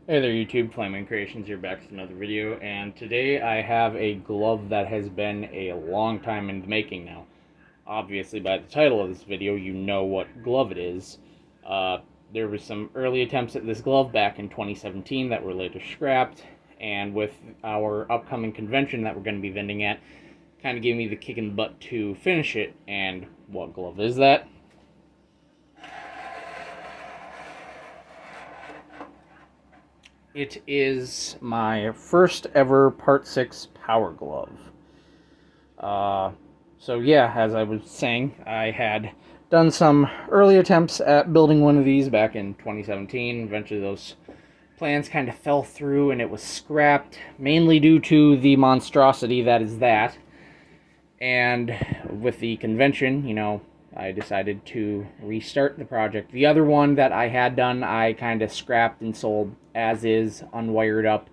Hey there YouTube, Flaming Creations here back with another video, and today I have a glove that has been a long time in the making now. Obviously by the title of this video you know what glove it is. There was some early attempts at this glove back in 2017 that were later scrapped, and with our upcoming convention that we're going to be vending at, kind of gave me the kick in the butt to finish it. And what glove is that? It is my first ever Part 6 Power Glove. So yeah, as I was saying, I had done some early attempts at building one of these back in 2017. Eventually those plans kind of fell through and it was scrapped, mainly due to the monstrosity that is that. And with the convention, I decided to restart the project. The other one that I had done, I kind of scrapped and sold as is, unwired up.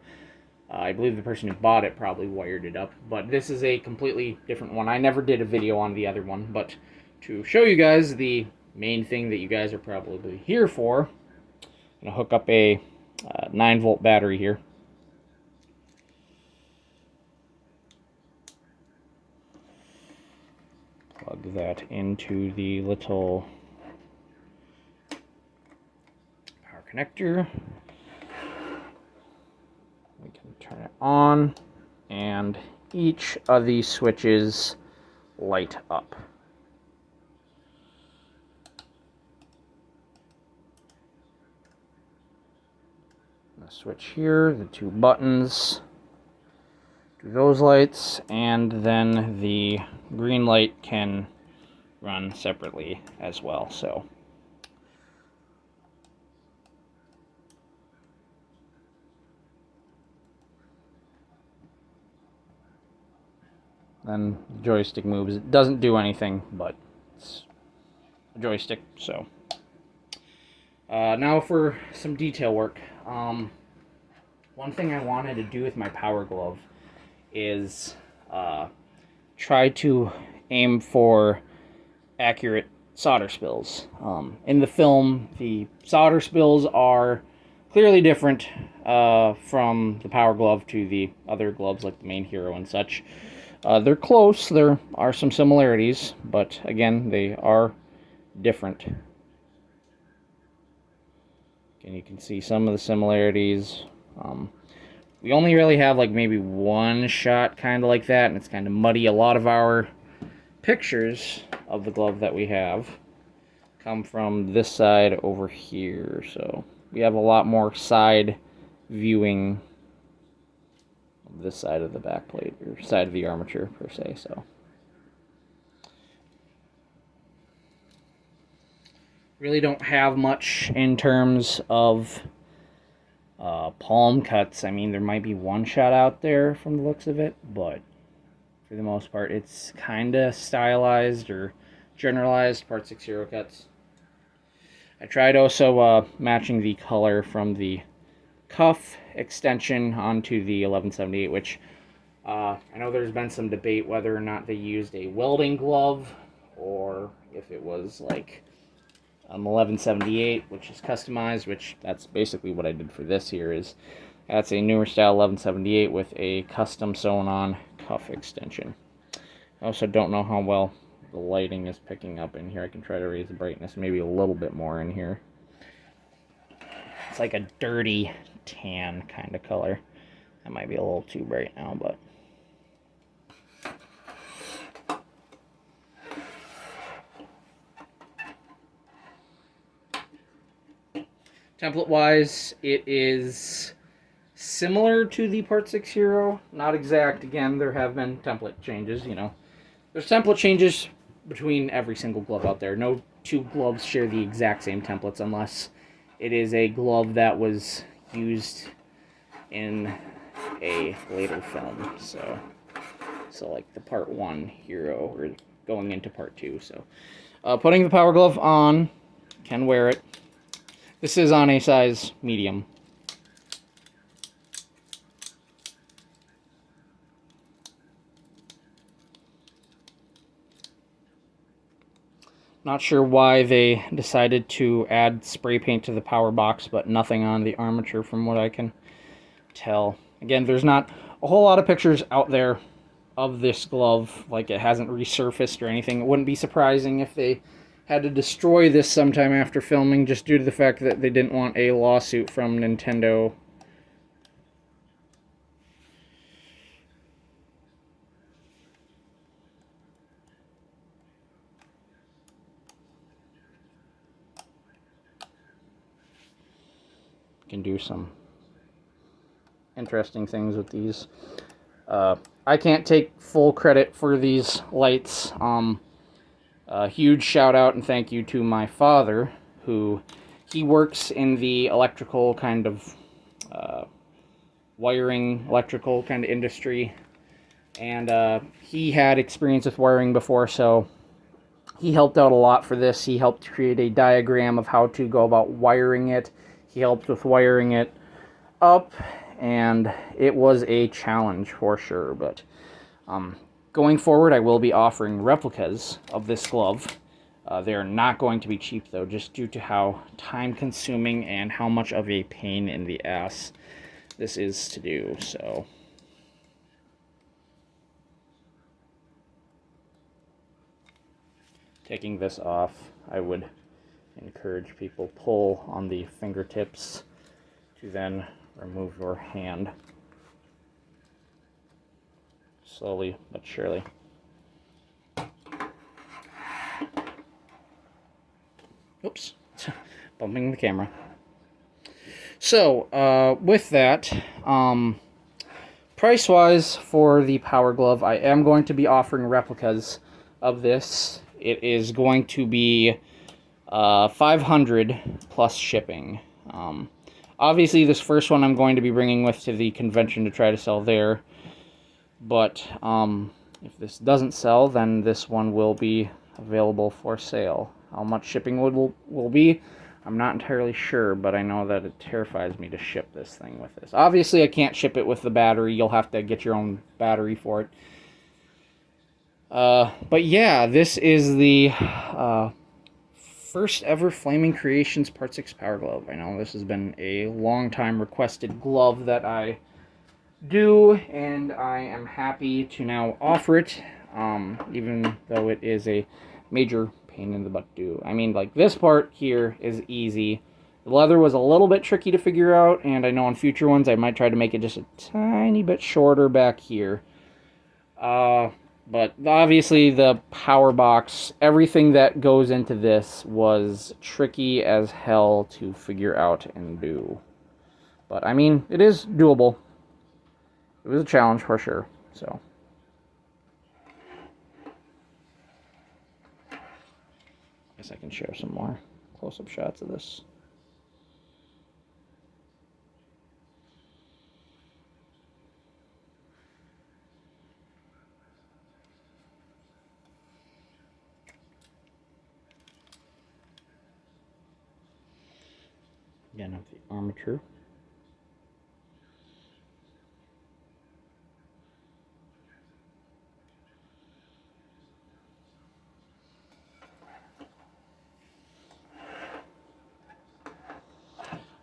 I believe the person who bought it probably wired it up, but this is a completely different one. I never did a video on the other one, but to show you guys the main thing that you guys are probably here for, I'm going to hook up a 9-volt battery here. Plug that into the little power connector. We can turn it on, and each of these switches light up. The switch here, the two buttons, do those lights, and then the green light can run separately as well. So then the joystick moves. It doesn't do anything, but it's a joystick. So now for some detail work. One thing I wanted to do with my Power Glove is try to aim for accurate solder spills. In the film, the solder spills are clearly different from the Power Glove to the other gloves like the main Hero and such. They're close, there are some similarities, but again, they are different. And you can see some of the similarities. We only really have like maybe one shot kind of like that, and it's kind of muddy. A lot of our pictures of the glove that we have come from this side over here, so we have a lot more side viewing of this side of the back plate, or side of the armature per se. So really don't have much in terms of palm cuts. I mean, there might be one shot out there from the looks of it, but for the most part, it's kind of stylized or generalized Part 6 Hero cuts. I tried also matching the color from the cuff extension onto the 1178, which I know there's been some debate whether or not they used a welding glove or if it was like 1178, which is customized, which that's basically what I did for this here. Is that's a newer style 1178 with a custom sewn on cuff extension. I also don't know how well the lighting is picking up in here. I can try to raise the brightness maybe a little bit more in here. It's like a dirty tan kind of color. That might be a little too bright now, but template-wise, it is similar to the Part 6 Hero. Not exact. Again, there have been template changes, There's template changes between every single glove out there. No two gloves share the exact same templates unless it is a glove that was used in a later film. So like the Part 1 Hero, or going into Part 2. So putting the Power Glove on, can wear it. This is on a size medium. Not sure why they decided to add spray paint to the power box, but nothing on the armature from what I can tell. Again, there's not a whole lot of pictures out there of this glove. Like, it hasn't resurfaced or anything. It wouldn't be surprising if they had to destroy this sometime after filming, just due to the fact that they didn't want a lawsuit from Nintendo. Can do some interesting things with these. I can't take full credit for these lights. A huge shout out and thank you to my father, who he works in the electrical kind of wiring, electrical kind of industry, and he had experience with wiring before, so he helped out a lot for this. He helped create a diagram of how to go about wiring it. He helped with wiring it up, and it was a challenge for sure. But going forward, I will be offering replicas of this glove. They're not going to be cheap, though, just due to how time-consuming and how much of a pain in the ass this is to do. So, taking this off, I would encourage people pull on the fingertips to then remove your hand slowly but surely. Oops, bumping the camera. So with that, price wise for the Power Glove, I am going to be offering replicas of this. It is going to be $500 plus shipping. Obviously, this first one I'm going to be bringing with to the convention to try to sell there. But if this doesn't sell, then this one will be available for sale. How much shipping will be, I'm not entirely sure, but I know that it terrifies me to ship this thing with this. Obviously, I can't ship it with the battery. You'll have to get your own battery for it. But yeah, this is the first ever Flaming Creations Part 6 Power Glove. I know this has been a long time requested glove that I do, and I am happy to now offer it, even though it is a major pain in the butt to do. I mean, like, this part here is easy. The leather was a little bit tricky to figure out, and I know on future ones I might try to make it just a tiny bit shorter back here. But obviously the power box, everything that goes into this was tricky as hell to figure out and do. But I mean, it is doable. It was a challenge for sure, so. Guess I can share some more close-up shots of this. Again, of the armature.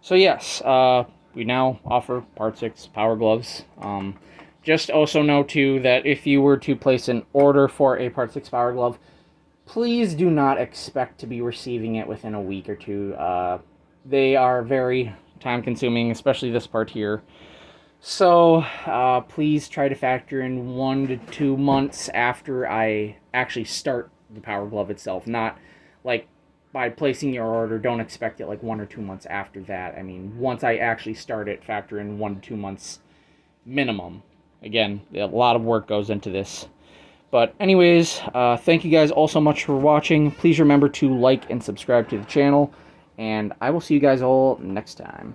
So yes, we now offer Part 6 Power Gloves. Just also know too that if you were to place an order for a Part 6 Power Glove, please do not expect to be receiving it within a week or two. They are very time consuming, especially this part here. So please try to factor in 1 to 2 months after I actually start the Power Glove itself. Not like by placing your order, don't expect it like 1 or 2 months after that. I mean, once I actually start it, factor in 1 to 2 months minimum. Again, a lot of work goes into this. But anyways, thank you guys all so much for watching. Please remember to like and subscribe to the channel. And I will see you guys all next time.